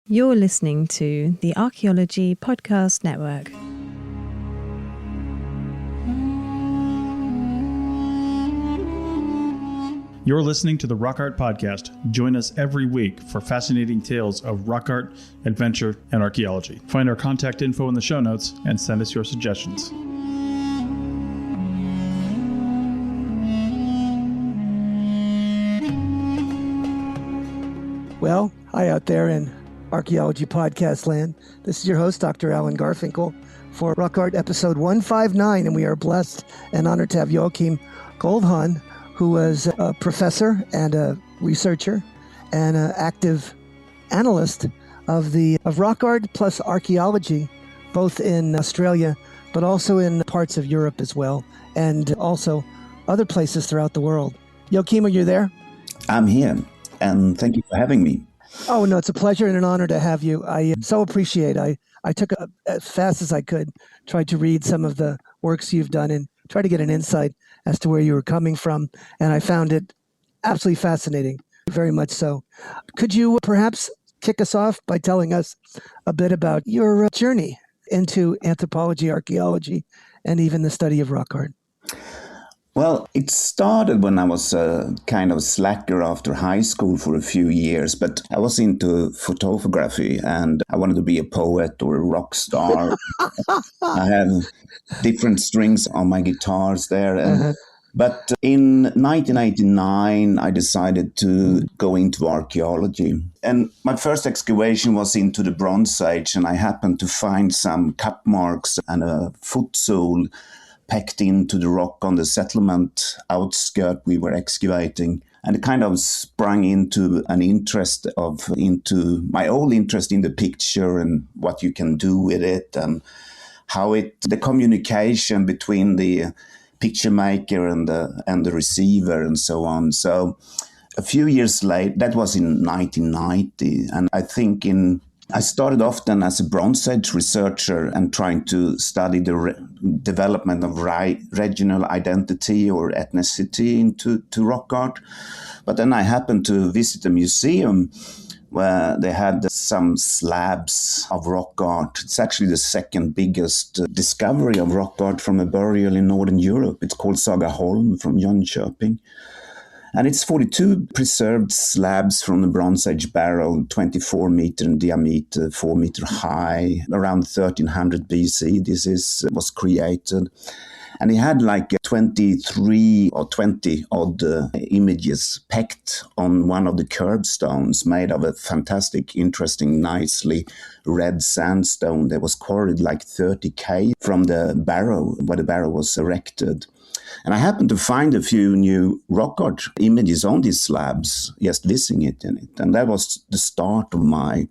You're listening to the Archaeology Podcast Network. You're listening to the Rock Art Podcast. Join us every week for fascinating tales of rock art, adventure, and archaeology. Find our contact info in the show notes and send us your suggestions. Well, hi out there in Archaeology Podcast land. This is your host, Dr. Garfinkel, for Rock Art episode 159, and we are blessed and honored to have Joakim Goldhahn, who was a professor and a researcher and an active analyst of rock art plus archaeology, both in Australia, but also in parts of Europe as well, and also other places throughout the world. Joakim, are you there? I'm here, and thank you for having me. Oh, no, it's a pleasure and an honor to have you. I so appreciate it. I took as fast as I could, tried to read some of the works you've done and try to get an insight as to where you were coming from. And I found it absolutely fascinating, very much so. Could you perhaps kick us off by telling us a bit about your journey into anthropology, archaeology, and even the study of rock art? Well, it started when I was a kind of slacker after high school for a few years, but I was into photography and I wanted to be a poet or a rock star. I have different strings on my guitars there. But in 1989, I decided to go into archaeology. And my first excavation was into the Bronze Age, and I happened to find some cut marks and a foot sole packed into the rock on the settlement outskirt we were excavating. And it kind of sprung into into my old interest in the picture and what you can do with it and how the communication between the picture maker and the receiver and so on. So a few years later, that was in 1990. And I think I started off then as a Bronze Age researcher and trying to study the development of regional identity or ethnicity into rock art. But then I happened to visit a museum where they had some slabs of rock art. It's actually the second biggest discovery of rock art from a burial in Northern Europe. It's called Sagaholm from Jönköping. And it's 42 preserved slabs from the Bronze Age barrel, 24 meter in diameter, 4 meter high, around 1300 BC. This was created. And he had like 23 or 20 odd images packed on one of the curbstones made of a fantastic, interesting, nicely red sandstone that was quarried like 30K from the barrow, where the barrow was erected. And I happened to find a few new rock art images on these slabs, just visiting it in it. And that was the start of my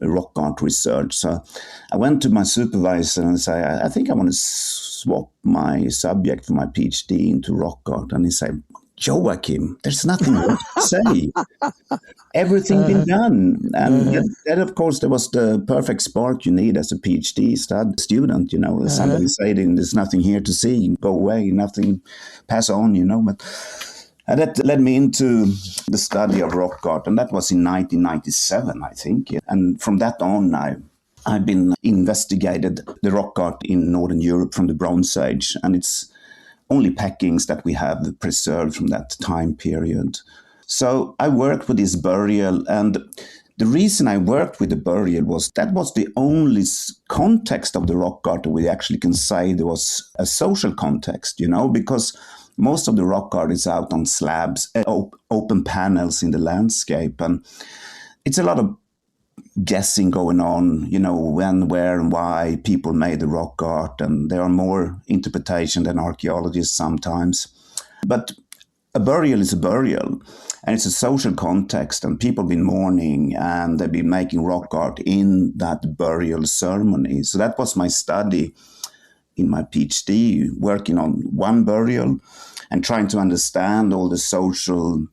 rock art research. So I went to my supervisor and said, I think I want to swap my subject for my PhD into rock art. And he said, Joakim, there's nothing left to say. Everything been done. And that, of course, there was the perfect spark you need as a PhD student, you know. Somebody saying there's nothing here to see, go away, nothing, pass on, you know. And that led me into the study of rock art, and that was in 1997, I think. And from that on, I've been investigated the rock art in Northern Europe from the Bronze Age, and it's only packings that we have preserved from that time period. So I worked with this burial, and the reason I worked with the burial was that was the only context of the rock art that we actually can say there was a social context, you know, because most of the rock art is out on slabs, open panels in the landscape, and it's a lot of guessing going on, you know, when, where, and why people made the rock art, and there are more interpretation than archaeologists sometimes. But a burial is a burial, and it's a social context, and people have been mourning, and they've been making rock art in that burial ceremony. So that was my study in my PhD, working on one burial and trying to understand all the social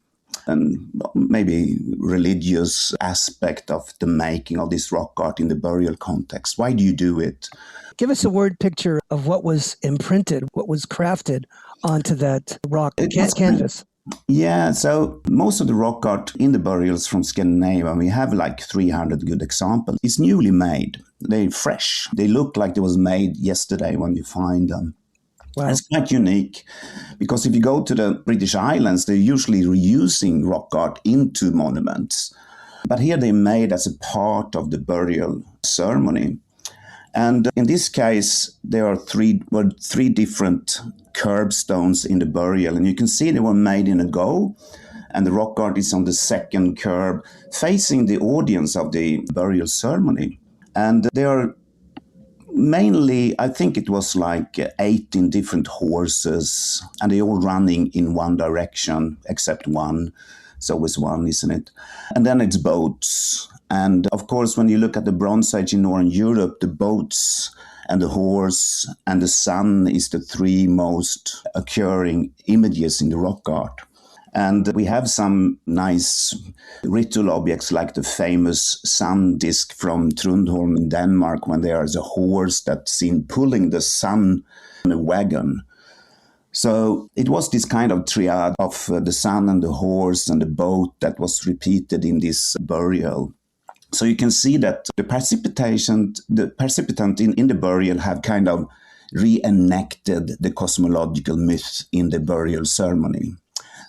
and maybe religious aspect of the making of this rock art in the burial context. Why do you do it? Give us a word picture of what was imprinted, what was crafted onto that rock canvas. Yeah, so most of the rock art in the burials from Scandinavia, we have like 300 good examples. It's newly made. They're fresh. They look like they was made yesterday when you find them. Wow. It's quite unique because if you go to the British Islands, they're usually reusing rock art into monuments. But here they're made as a part of the burial ceremony. And in this case, there are three different curbstones in the burial. And you can see they were made in a go. And the rock art is on the second curb, facing the audience of the burial ceremony. And they are mainly, I think it was like 18 different horses, and they're all running in one direction, except one. It's always one, isn't it? And then it's boats. And of course, when you look at the Bronze Age in Northern Europe, the boats and the horse and the sun is the three most occurring images in the rock art. And we have some nice ritual objects like the famous sun disk from Trundholm in Denmark, when there is a horse that's seen pulling the sun in a wagon. So it was this kind of triad of the sun and the horse and the boat that was repeated in this burial. So you can see that the precipitant in the burial have kind of reenacted the cosmological myth in the burial ceremony.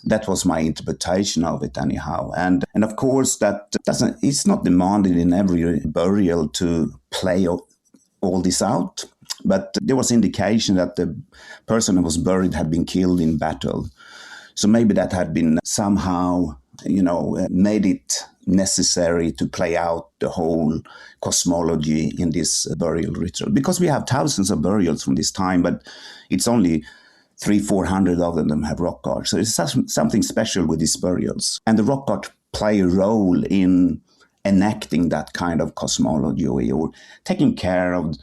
That was my interpretation of it anyhow. And of course, it's not demanded in every burial to play all this out. But there was indication that the person who was buried had been killed in battle. So maybe that had been somehow, made it necessary to play out the whole cosmology in this burial ritual. Because we have thousands of burials from this time, but it's only 300-400 of them have rock art. So it's something special with these burials. And the rock art play a role in enacting that kind of cosmology or taking care of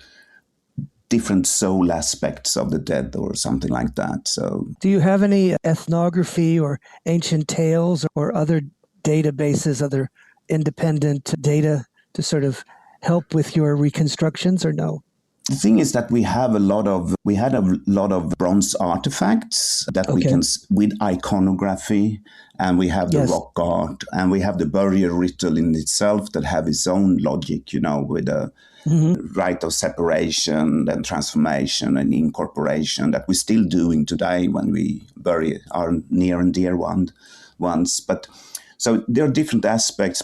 different soul aspects of the dead or something like that. So, do you have any ethnography or ancient tales or other databases, other independent data to sort of help with your reconstructions, or no? The thing is that we had a lot of bronze artifacts that we can, with iconography, and we have the rock art, and we have the burial ritual in itself that have its own logic, with a rite of separation and transformation and incorporation that we're still doing today when we bury our near and dear ones. But so there are different aspects,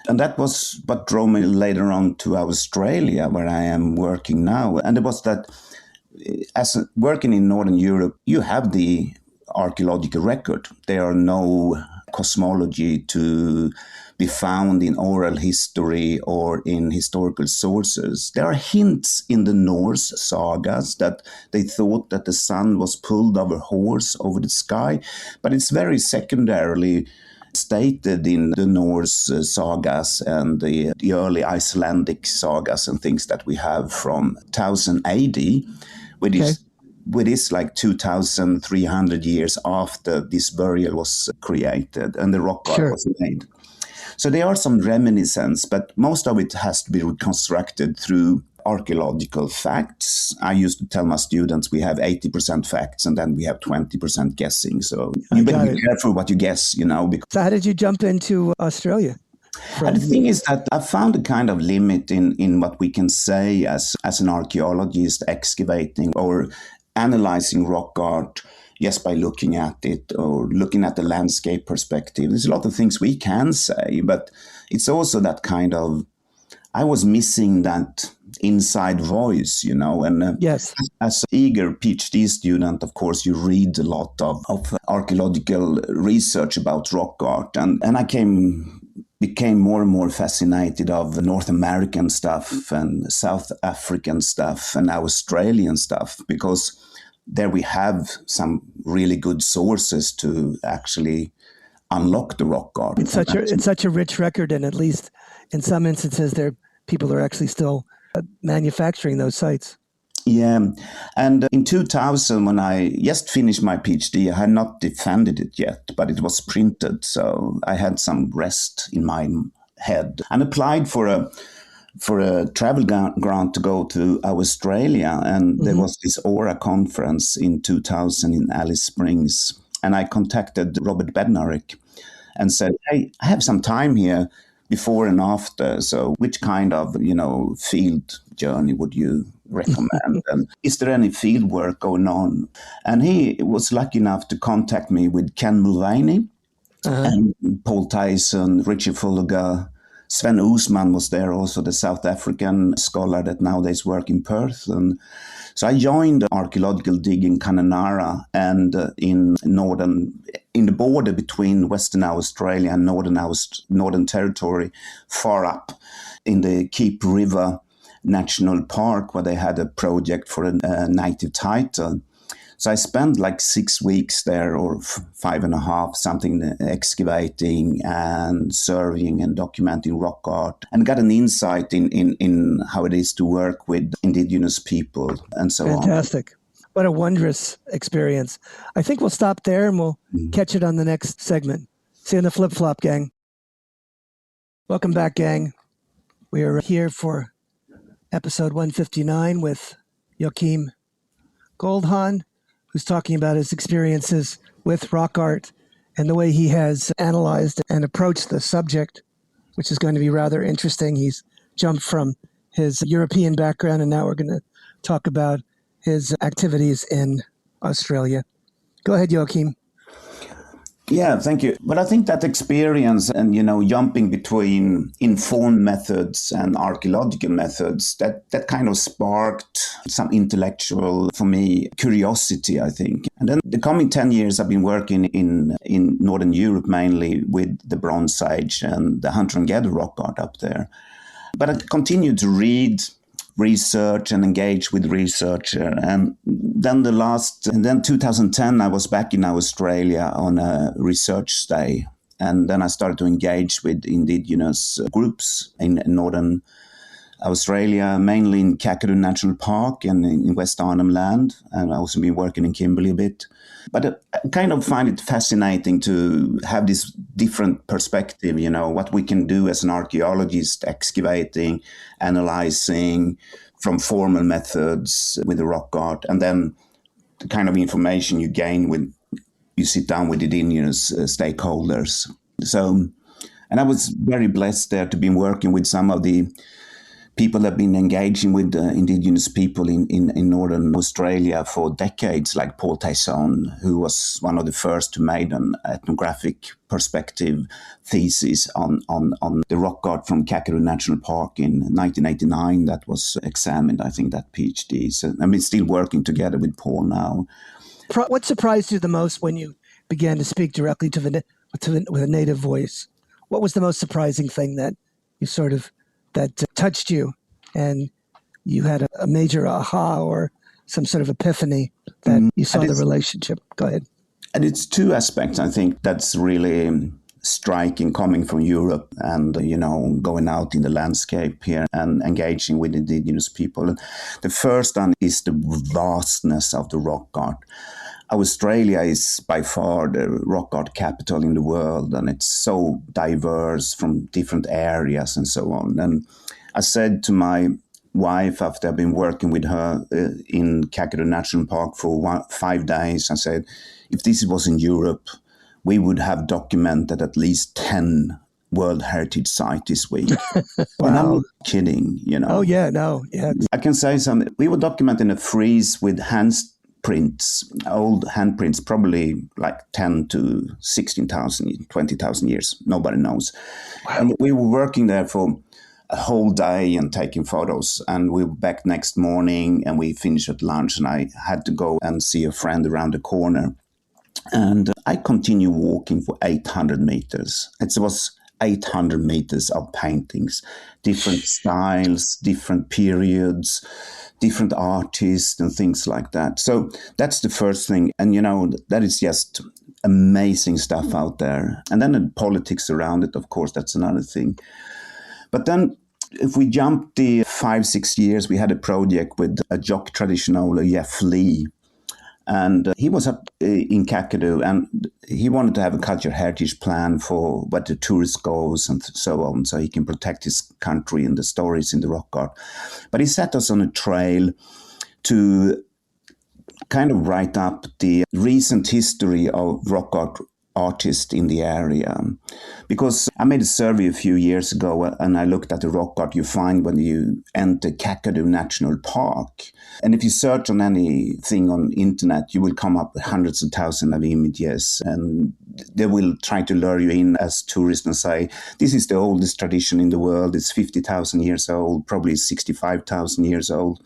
and that was what drove me later on to Australia, where I am working now. And it was that, working in Northern Europe, you have the archaeological record. There are no cosmology to be found in oral history or in historical sources. There are hints in the Norse sagas that they thought that the sun was pulled of a horse over the sky, but it's very secondarily stated in the Norse sagas and the early Icelandic sagas and things that we have from 1000 AD, which is like 2,300 years after this burial was created and the rock art was made. So there are some reminiscences, but most of it has to be reconstructed through archaeological facts. I used to tell my students we have 80% facts and then we have 20% guessing. So you better be careful what you guess, Because so how did you jump into Australia? And the thing is that I found a kind of limit in what we can say as an archaeologist excavating or analyzing rock art just by looking at it or looking at the landscape perspective. There's a lot of things we can say, but it's also that kind of, I was missing that inside voice, and yes. As an eager PhD student, of course, you read a lot of archaeological research about rock art, and I became more and more fascinated of North American stuff and South African stuff and Australian stuff, because there we have some really good sources to actually unlock the rock art. It's such a rich record, and at least in some instances, people are actually still manufacturing those sites. Yeah, and in 2000, when I just finished my PhD, I had not defended it yet, but it was printed, so I had some rest in my head and applied for a travel grant to go to Australia, and there was this Aura conference in 2000 in Alice Springs. And I contacted Robert Bednarik and said, hey, I have some time here before and after. So which kind of, field journey would you recommend? And is there any field work going on? And he was lucky enough to contact me with Ken Mulvaney and Paul Tyson, Richie Fulliger. Sven Oosman was there also, the South African scholar that nowadays works in Perth. And so I joined archaeological dig in Kununurra and in the border between Western Australia and Northern Territory, far up in the Keep River National Park, where they had a project for a native title. So I spent like 6 weeks there, or 5.5, something, excavating and surveying and documenting rock art, and got an insight in how it is to work with indigenous people and so on. Fantastic. What a wondrous experience. I think we'll stop there and we'll catch it on the next segment. See you in the flip-flop, gang. Welcome back, gang. We are here for episode 159 with Joakim Goldhahn, who's talking about his experiences with rock art and the way he has analyzed and approached the subject, which is going to be rather interesting. He's jumped from his European background, and now we're going to talk about his activities in Australia. Go ahead, Joakim. Yeah, thank you. But I think that experience and, jumping between informed methods and archaeological methods, that kind of sparked some intellectual, for me, curiosity, I think. And then the coming 10 years, I've been working in Northern Europe, mainly with the Bronze Age and the hunter-and-gatherer rock art up there. But I continued to read, research and engage with researcher. And then 2010, I was back in Australia on a research stay. And then I started to engage with indigenous groups in northern Australia, mainly in Kakadu National Park and in West Arnhem Land. And I also been working in Kimberley a bit. But I kind of find it fascinating to have this different perspective, what we can do as an archaeologist, excavating, analyzing from formal methods with the rock art, and then the kind of information you gain when you sit down with indigenous stakeholders. So, and I was very blessed there to be working with some of the people that have been engaging with indigenous people in Northern Australia for decades, like Paul Tyson, who was one of the first to make an ethnographic perspective thesis on the rock art from Kakadu National Park in 1989 that was examined, I think, that PhD. So I'm still working together with Paul now. What surprised you the most when you began to speak directly with a native voice? What was the most surprising thing that you that touched you and you had a major aha or some sort of epiphany that you saw the relationship? Go ahead. And it's two aspects, I think, that's really striking coming from Europe and, going out in the landscape here and engaging with indigenous people. And the first one is the vastness of the rock art. Australia is by far the rock art capital in the world, and it's so diverse from different areas and so on. And I said to my wife, after I've been working with her in Kakadu National Park for 5 days, I said, if this was in Europe, we would have documented at least 10 World Heritage Sites this week. Wow. And I'm not kidding, Oh, yeah, no, yeah. I can say something. We were documenting a frieze with old handprints, probably like 10 to 16,000, 20,000 years. Nobody knows. Wow. And we were working there for a whole day and taking photos. And we were back next morning and we finished at lunch and I had to go and see a friend around the corner. And I continued walking for 800 meters. It was 800 meters of paintings, different styles, different periods, different artists and things like that. So that's the first thing. And, that is just amazing stuff out there. And then the politics around it, of course, that's another thing. But then if we jump the 5-6 years, we had a project with a jock traditional, Jeff Lee. And he was up in Kakadu and he wanted to have a cultural heritage plan for where the tourist goes and so on, so he can protect his country and the stories in the rock art. But he set us on a trail to kind of write up the recent history of rock art artists in the area. Because I made a survey a few years ago and I looked at the rock art you find when you enter Kakadu National Park. And if you search on anything on internet, you will come up with hundreds of thousands of images, and they will try to lure you in as tourists and say, this is the oldest tradition in the world. It's 50,000 years old, probably 65,000 years old.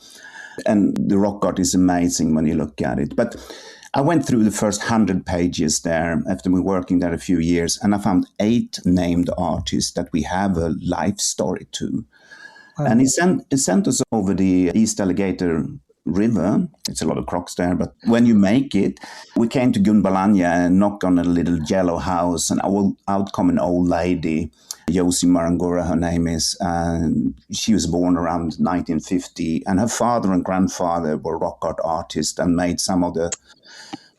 And the rock art is amazing when you look at it. But I went through the first 100 pages there after we were working there a few years, and I found 8 named artists that we have a life story to. Wow. And he sent us over the East Alligator River. It's a lot of crocs there, but when you make it, we came to Gunbalanya and knocked on a little yellow house, and out come an old lady, Josie Marangura, her name is, and she was born around 1950, and her father and grandfather were rock art artists and made some of the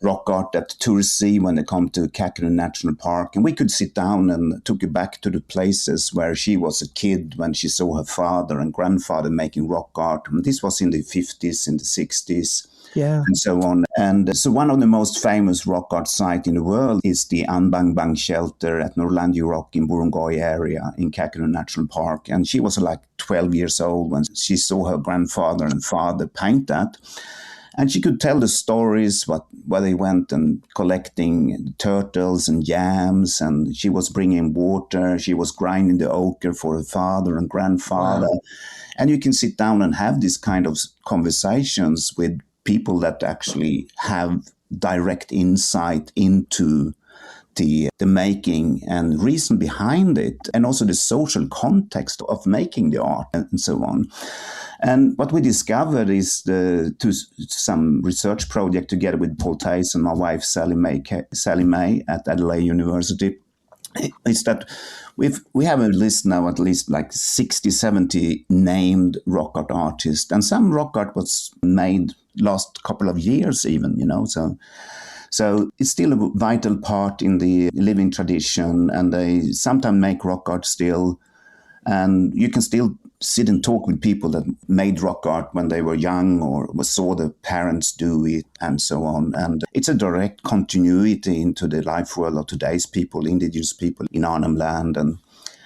rock art that tourists see when they come to Kakadu National Park. And we could sit down and took her back to the places where she was a kid when she saw her father and grandfather making rock art. And this was in the 50s, in the 60s, and so on. And so one of the most famous rock art sites in the world is the Anbang Bang shelter at Norlandia Rock in Burungoy area in Kakadu National Park. And she was like 12 years old when she saw her grandfather and father paint that. And she could tell the stories, where they went and collecting turtles and yams, and she was bringing water. She was grinding the ochre for her father and grandfather. Wow. And you can sit down and have these kind of conversations with people that actually have direct insight into the making and reason behind it, and also the social context of making the art and so on. And what we discovered is to some research project together with Paul Tace and my wife Sally May at Adelaide University, is that we have a list now at least like 60, 70 named rock art artists, and some rock art was made last couple of years even, So it's still a vital part in the living tradition, and they sometimes make rock art still. And you can still sit and talk with people that made rock art when they were young or saw their parents do it and so on. And it's a direct continuity into the life world of today's people, indigenous people in Arnhem Land. And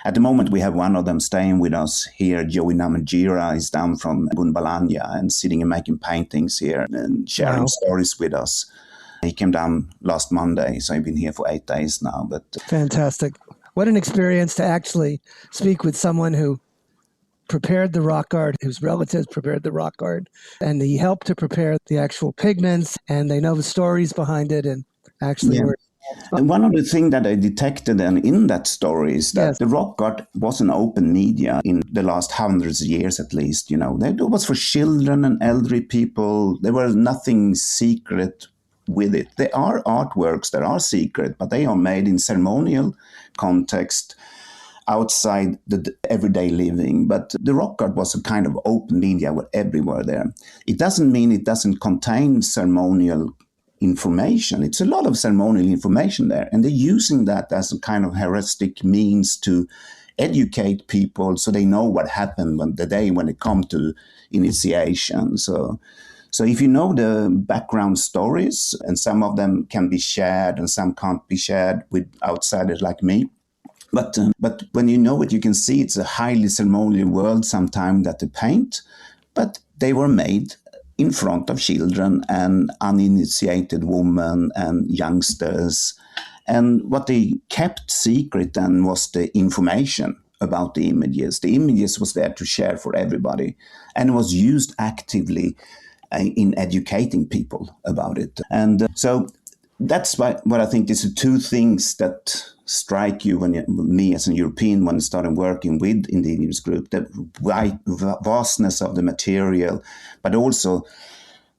at the moment, we have one of them staying with us here. Joey Namanjira is down from Gunbalanya and sitting and making paintings here and sharing stories with us. He came down last Monday, so I've been here for 8 days now. But fantastic. What an experience to actually speak with someone who prepared the rock art, whose relatives prepared the rock art, and he helped to prepare the actual pigments, and they know the stories behind it, and actually were. And one of the things that I detected in that story is that the rock art was an open media in the last hundreds of years at least. It was for children and elderly people. There was nothing secret with it. There are artworks that are secret, but they are made in ceremonial context outside the everyday living. But the rock art was a kind of open media everywhere there. It doesn't mean it doesn't contain ceremonial information. It's a lot of ceremonial information there, and they're using that as a kind of heuristic means to educate people so they know what happened on the day when it comes to initiation. So if you know the background stories, and some of them can be shared and some can't be shared with outsiders like me, but when you know it, you can see it's a highly ceremonial world sometimes that they paint, but they were made in front of children and uninitiated women and youngsters. And what they kept secret then was the information about the images. The images was there to share for everybody, and was used actively in educating people about it. And so that's what I think is the two things that strike you me as a European when I started working with indigenous group, the vastness of the material, but also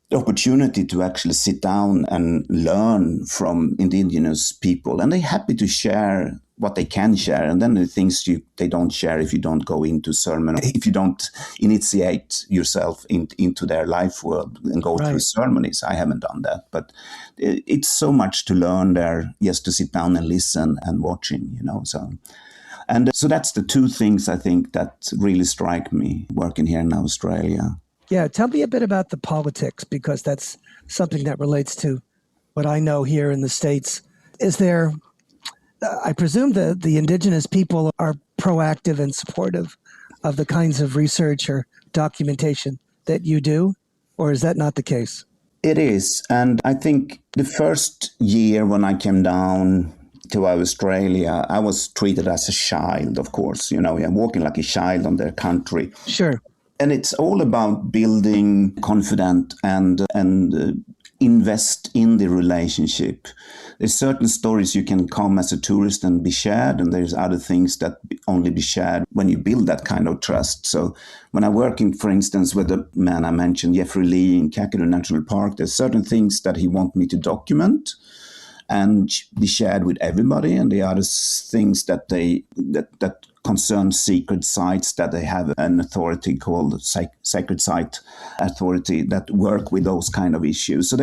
the opportunity to actually sit down and learn from indigenous people. And they're happy to share what they can share. And then the things they don't share if you don't go into sermon, if you don't initiate yourself into their life world and go through ceremonies. I haven't done that, but it's so much to learn there just to sit down and listen and watching, So that's the two things I think that really strike me working here in Australia. Yeah, tell me a bit about the politics, because that's something that relates to what I know here in the States. Is there, I presume that the indigenous people are proactive and supportive of the kinds of research or documentation that you do, or is that not the case? It is. And I think the first year when I came down to Australia, I was treated as a child, of course. I'm walking like a child on their country. Sure. And it's all about building confidence and invest in the relationship. There's certain stories you can come as a tourist and be shared, and there's other things that only be shared when you build that kind of trust. So when I'm working, for instance, with the man I mentioned, Jeffrey Lee in Kakadu National Park, there's certain things that he wants me to document and be shared with everybody, and the other things that that concern secret sites that they have an authority called Sacred Site Authority that work with those kind of issues. So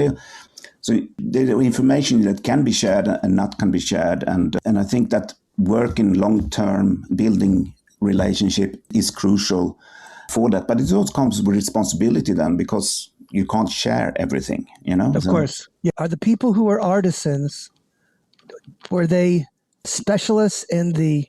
the information that can be shared and not can be shared, and I think that work in long-term building relationship is crucial for that. But it also comes with responsibility then, because you can't share everything, Of course. Yeah. Are the people who are artisans, were they specialists in the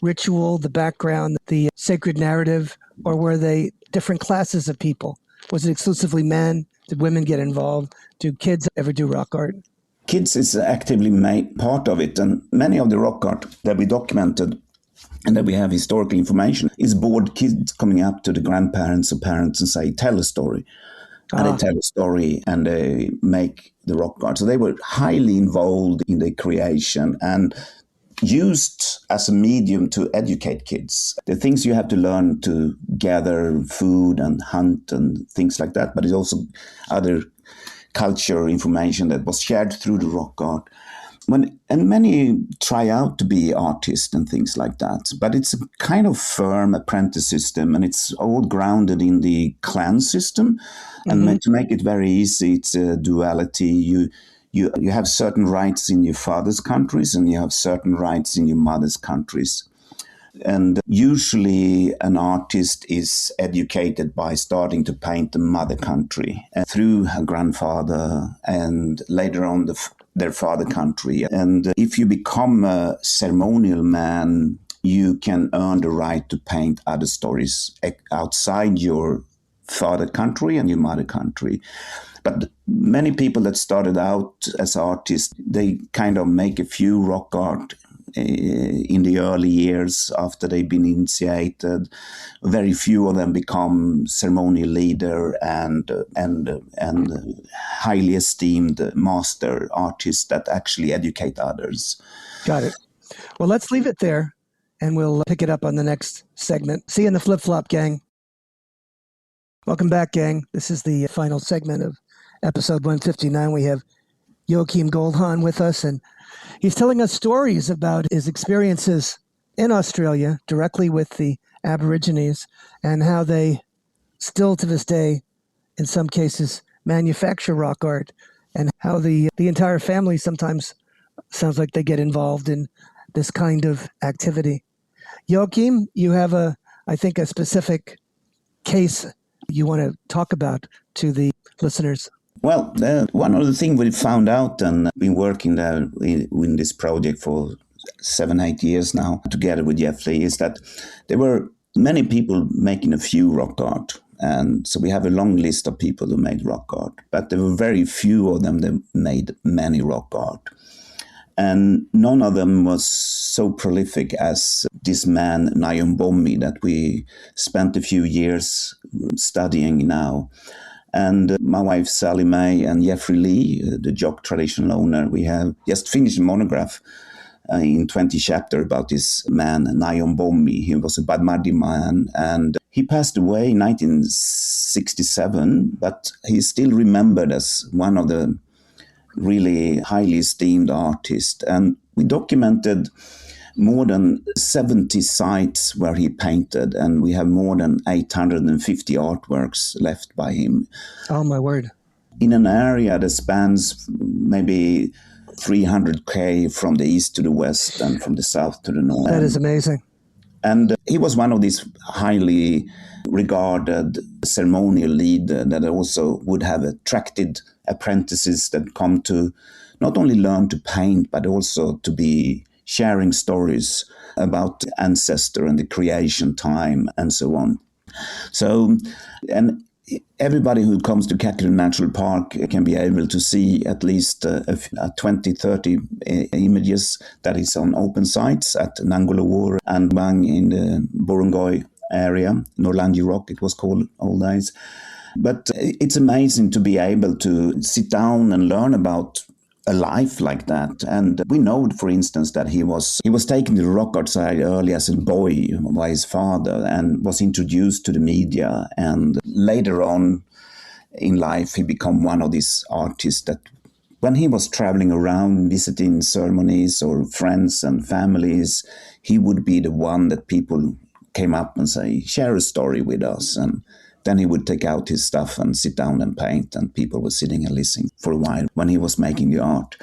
ritual, the background, the sacred narrative, or were they different classes of people? Was it exclusively men? Did women get involved? Do kids ever do rock art? Kids is actively made part of it, and many of the rock art that we documented and that we have historical information is bored kids coming up to the grandparents or parents and say, tell a story. And they tell a story and they make the rock art. So they were highly involved in the creation and used as a medium to educate kids. The things you have to learn to gather food and hunt and things like that, but it's also other culture information that was shared through the rock art. And many try out to be artists and things like that, but it's a kind of firm apprentice system, and it's all grounded in the clan system. And to make it very easy, it's a duality. You have certain rights in your father's countries, and you have certain rights in your mother's countries. And usually an artist is educated by starting to paint the mother country through her grandfather and later on their father country. And if you become a ceremonial man, you can earn the right to paint other stories outside your father country and your mother country. But many people that started out as artists, they kind of make a few rock art in the early years after they've been initiated. Very few of them become ceremonial leader and highly esteemed master artists that actually educate others. Got it. Well, let's leave it there, and we'll pick it up on the next segment. See you in the flip-flop, gang. Welcome back, gang. This is the final segment of episode 159. We have Joakim Goldhahn with us, and he's telling us stories about his experiences in Australia directly with the Aborigines and how they still to this day, in some cases, manufacture rock art, and how the entire family sometimes sounds like they get involved in this kind of activity. Joakim, you have I think a specific case you want to talk about to the listeners. Well, one of the things we found out, and been working there in this project for 7-8 years now, together with Jeff Lee, is that there were many people making a few rock art. And so we have a long list of people who made rock art, but there were very few of them that made many rock art. And none of them was so prolific as this man, Nyambommi, that we spent a few years studying now. And my wife, Sally May, and Jeffrey Lee, the Jock traditional owner, we have just finished a monograph in 20 chapters about this man, Nyambommi. He was a Badmadi man, and he passed away in 1967, but he's still remembered as one of the really highly esteemed artists. And we documented more than 70 sites where he painted, and we have more than 850 artworks left by him. Oh, my word. In an area that spans maybe 300 km from the east to the west and from the south to the north. That is amazing. And he was one of these highly regarded ceremonial leader that also would have attracted apprentices that come to not only learn to paint, but also to be sharing stories about the ancestor and the creation time and so on. So, and everybody who comes to Kakadu National Park can be able to see at least 20, 30 images that is on open sites at Nangolawur and Bang in the Burungoi area, Norlangi Rock it was called old days. But it's amazing to be able to sit down and learn about a life like that. And we know, for instance, that he was taken to the rock art side early as a boy by his father and was introduced to the media. And later on in life, he became one of these artists that when he was traveling around visiting ceremonies or friends and families, he would be the one that people came up and say, share a story with us. And then he would take out his stuff and sit down and paint, and people were sitting and listening for a while when he was making the art.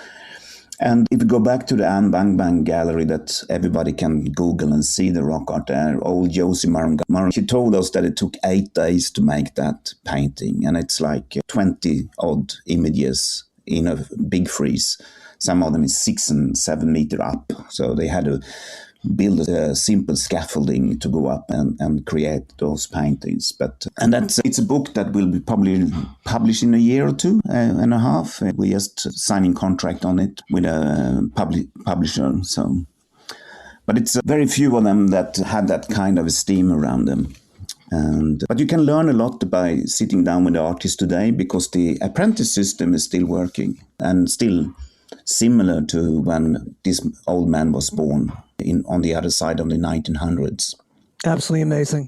And if you go back to the An Bang Bang gallery that everybody can Google and see the rock art there, old Josie Marunga, she told us that it took 8 days to make that painting, and it's like 20 odd images in a big frieze. Some of them is 6 and 7 meter up, so they had to build a simple scaffolding to go up and create those paintings. It's a book that will be probably published in a year or two and a half. We're just signing contract on it with a publisher. So, but it's very few of them that had that kind of esteem around them. But you can learn a lot by sitting down with the artists today, because the apprentice system is still working and still similar to when this old man was born on the other side of the 1900s. Absolutely amazing.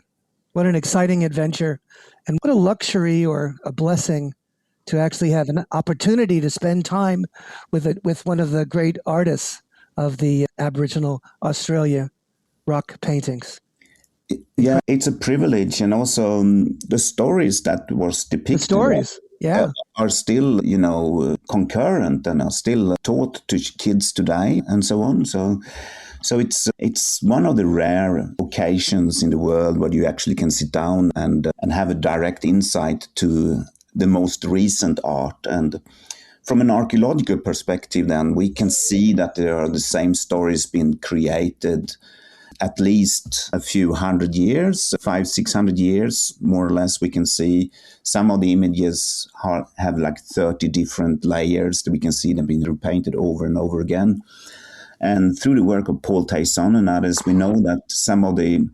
What an exciting adventure. And what a luxury or a blessing to actually have an opportunity to spend time with one of the great artists of the Aboriginal Australia rock paintings. Yeah, it's a privilege. And also the stories that was depicted are still, concurrent and are still taught to kids today and so on. So it's one of the rare occasions in the world where you actually can sit down and have a direct insight to the most recent art. And from an archaeological perspective, then we can see that there are the same stories being created at least a few hundred years, 500-600 years, more or less. We can see some of the images have like 30 different layers that we can see them being repainted over and over again. And through the work of Paul Tyson and others, we know that some of the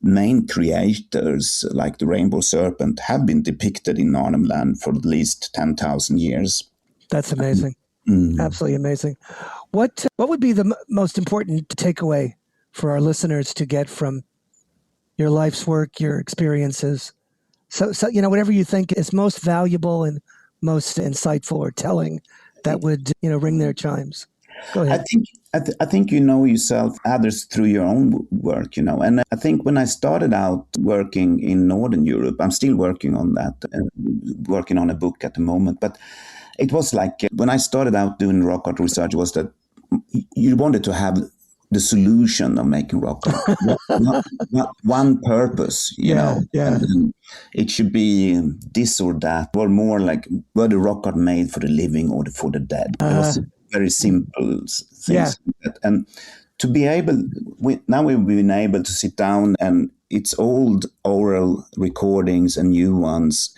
main creators, like the rainbow serpent, have been depicted in Arnhem Land for at least 10,000 years. That's amazing. Absolutely amazing. What would be the most important takeaway for our listeners to get from your life's work, your experiences? So whatever you think is most valuable and most insightful or telling, that would ring their chimes. Go ahead. I think you know yourself, others through your own work, And I think when I started out working in Northern Europe, I'm still working on that, working on a book at the moment. But it was like when I started out doing rock art research, was that you wanted to have the solution of making rock art, not one purpose, Yeah. And it should be this or that, or more like, were the rock art made for the living or for the dead? It was very simple things. Yeah. Like that. And to be able, now we've been able to sit down, and it's old oral recordings and new ones.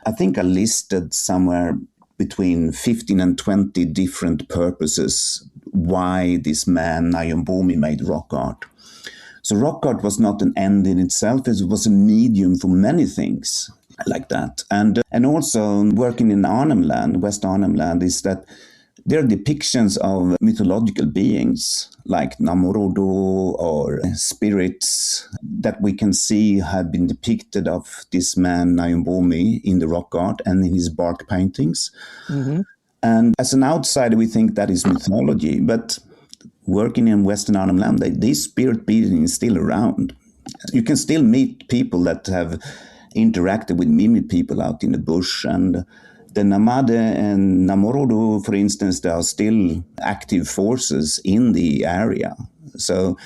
I think I listed somewhere between 15 and 20 different purposes why this man, Nyambumi, made rock art. So rock art was not an end in itself, it was a medium for many things like that. And also working in Arnhem Land, West Arnhem Land, is that there are depictions of mythological beings like Namorodo or spirits that we can see have been depicted of this man, Nyambumi, in the rock art and in his bark paintings. Mm-hmm. And as an outsider, we think that is mythology, but working in Western Arnhem Land, these spirit beings are still around. You can still meet people that have interacted with Mimi people out in the bush, and the Namade and Namorodo, for instance, there are still active forces in the area. So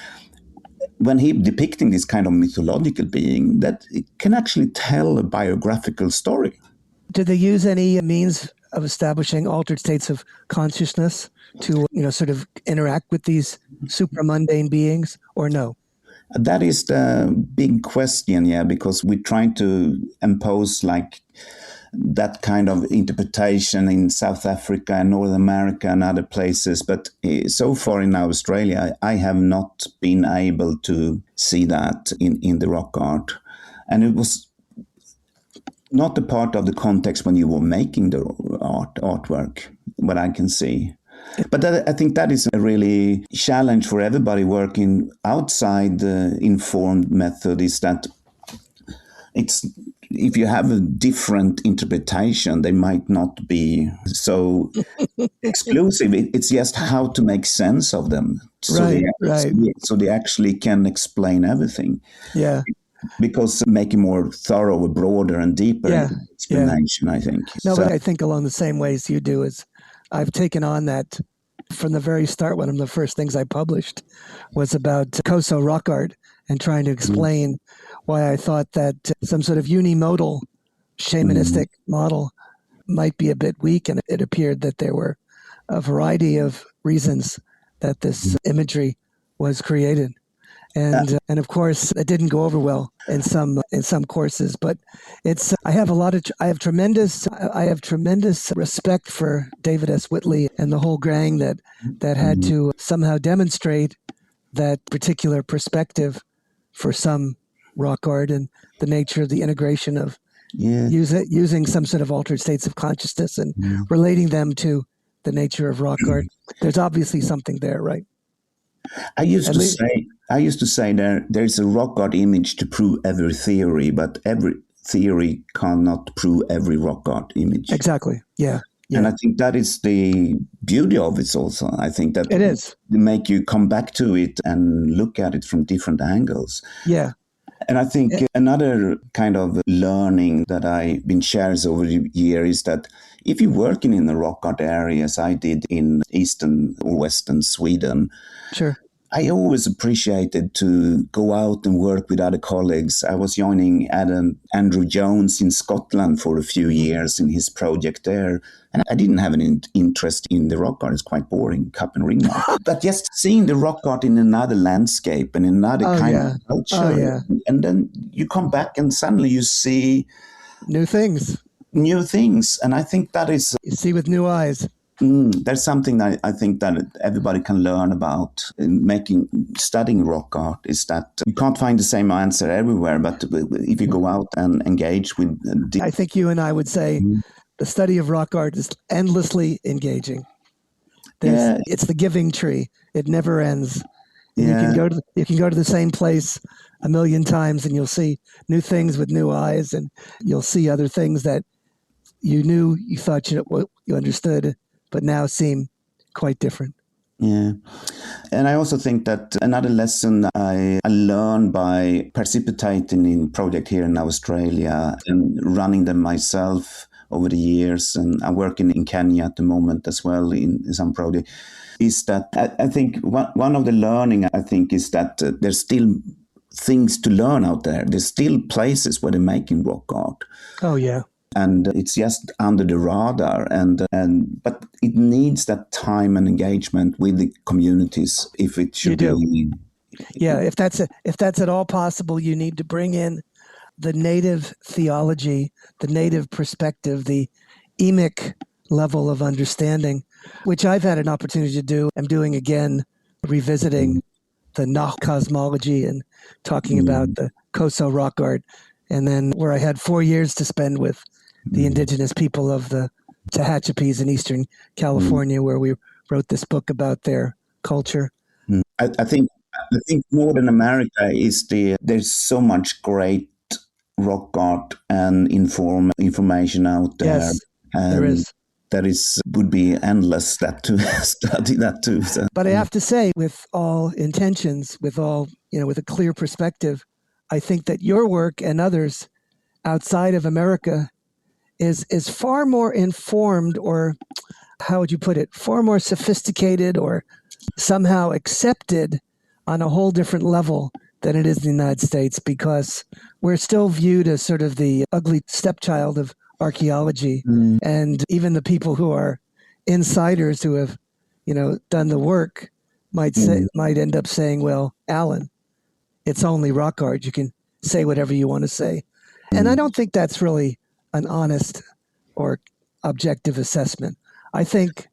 when he depicting this kind of mythological being, that it can actually tell a biographical story. Did they use any means of establishing altered states of consciousness to, sort of interact with these supramundane beings, or no? That is the big question, because we're trying to impose like that kind of interpretation in South Africa and North America and other places. But so far in Australia, I have not been able to see that in the rock art. And it was not a part of the context when you were making the artwork, what I can see. But I think that is a really challenge for everybody working outside the informed method, is that if you have a different interpretation, they might not be so exclusive. It's just how to make sense of them. So they actually can explain everything. Yeah. Because make it more thorough, broader and deeper explanation, I think. No, but I think along the same ways you do is I've taken on that from the very start. One of the first things I published was about Koso rock art and trying to explain why I thought that some sort of unimodal shamanistic model might be a bit weak. And it appeared that there were a variety of reasons that this imagery was created. And of course, it didn't go over well in some courses. But I have tremendous respect for David S. Whitley and the whole gang that had to somehow demonstrate that particular perspective for some rock art and the nature of the integration of using some sort of altered states of consciousness and relating them to the nature of rock art. There's obviously something there, right? I used to say there's a rock art image to prove every theory, but every theory cannot prove every rock art image. Exactly. Yeah. And I think that is the beauty of it also. I think that it is. They make you come back to it and look at it from different angles. Yeah. And I think another kind of learning that I've been sharing over the year is that if you're working in the rock art areas, I did in eastern or western Sweden, sure, I always appreciated to go out and work with other colleagues. I was joining Andrew Jones in Scotland for a few years in his project there. And I didn't have an interest in the rock art. It's quite boring, cup and ring art. But just seeing the rock art in another landscape and another kind of culture. Oh, yeah. And then you come back and suddenly you see new things. And I think that is... You see with new eyes. There's something that I think that everybody can learn about in studying rock art, is that you can't find the same answer everywhere, but if you go out and engage with... I think you and I would say the study of rock art is endlessly engaging. It's the giving tree. It never ends. Yeah. You can go to the same place a million times and you'll see new things with new eyes, and you'll see other things that you thought you understood, but now seem quite different. Yeah. And I also think that another lesson I learned by participating in project here in Australia and running them myself over the years, and I'm working in Kenya at the moment as well in some project, is that I think one of the learning, I think, is that there's still things to learn out there. There's still places where they're making rock art. Oh, yeah. And it's just under the radar, but it needs that time and engagement with the communities if it should be. Yeah, if that's at all possible, you need to bring in the native theology, the native perspective, the emic level of understanding, which I've had an opportunity to do. I'm doing again, revisiting the Nah cosmology and talking about the Koso rock art, and then where I had 4 years to spend with the indigenous people of the Tehachapis in Eastern California, where we wrote this book about their culture. I think Northern America is there's so much great rock art and information out there. Yes, there is. That would be endless to study that too. So. But I have to say, with all intentions, with a clear perspective, I think that your work and others outside of America is far more informed, or how would you put it, far more sophisticated or somehow accepted on a whole different level than it is in the United States because we're still viewed as sort of the ugly stepchild of archaeology. And even the people who are insiders who have, done the work might end up saying, well, Alan, it's only rock art. You can say whatever you want to say. And I don't think that's really an honest or objective assessment. I think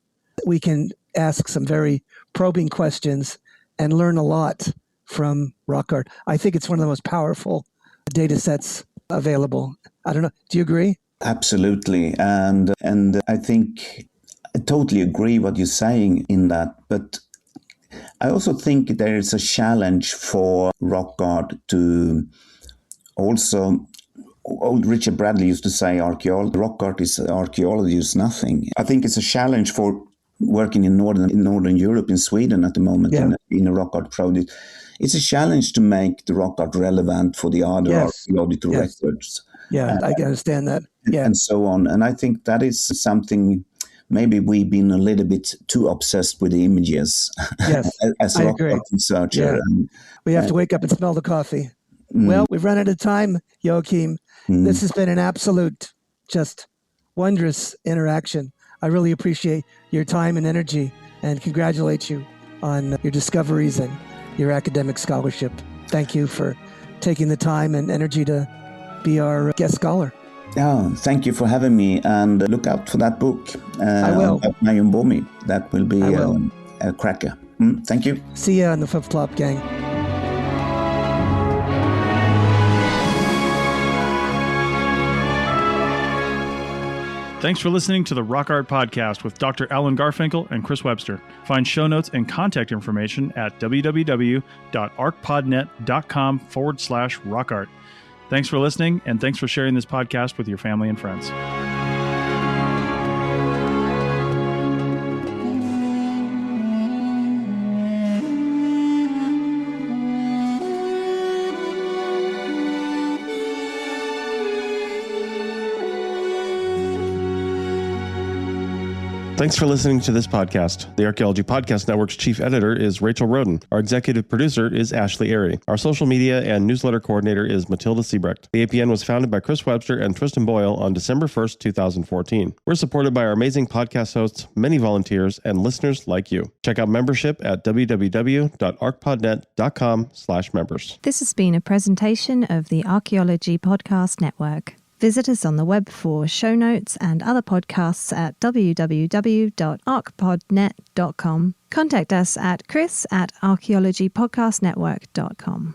we can ask some very probing questions and learn a lot from rock art. I think it's one of the most powerful data sets available. I don't know. Do you agree? Absolutely. And I think I totally agree what you're saying in that. But I also think there is a challenge for rock art to also, old Richard Bradley used to say, rock art is archaeology is nothing. I think it's a challenge for working in Northern Europe, in Sweden at the moment, in a rock art project. It's a challenge to make the rock art relevant for the other archaeological records. Yeah, I understand that. Yeah. And so on. And I think that is something, maybe we've been a little bit too obsessed with the images as a rock art researcher. Yeah. And, we have to wake up and smell the coffee. Well, we've run out of time, Joakim. This has been an absolute, just wondrous interaction. I really appreciate your time and energy and congratulate you on your discoveries and your academic scholarship. Thank you for taking the time and energy to be our guest scholar. Yeah, thank you for having me, and look out for that book. I will. Mayumbomi. That will be a cracker. Thank you. See ya on the Flip-Flop Gang. Thanks for listening to the Rock Art Podcast with Dr. Alan Garfinkel and Chris Webster. Find show notes and contact information at www.arcpodnet.com/rockart. Thanks for listening, and thanks for sharing this podcast with your family and friends. Thanks for listening to this podcast. The Archaeology Podcast Network's chief editor is Rachel Roden. Our executive producer is Ashley Airy. Our social media and newsletter coordinator is Matilda Siebrecht. The APN was founded by Chris Webster and Tristan Boyle on December 1st, 2014. We're supported by our amazing podcast hosts, many volunteers, and listeners like you. Check out membership at www.arcpodnet.com/members. This has been a presentation of the Archaeology Podcast Network. Visit us on the web for show notes and other podcasts at www.arcpodnet.com. Contact us at chris@archaeologypodcastnetwork.com.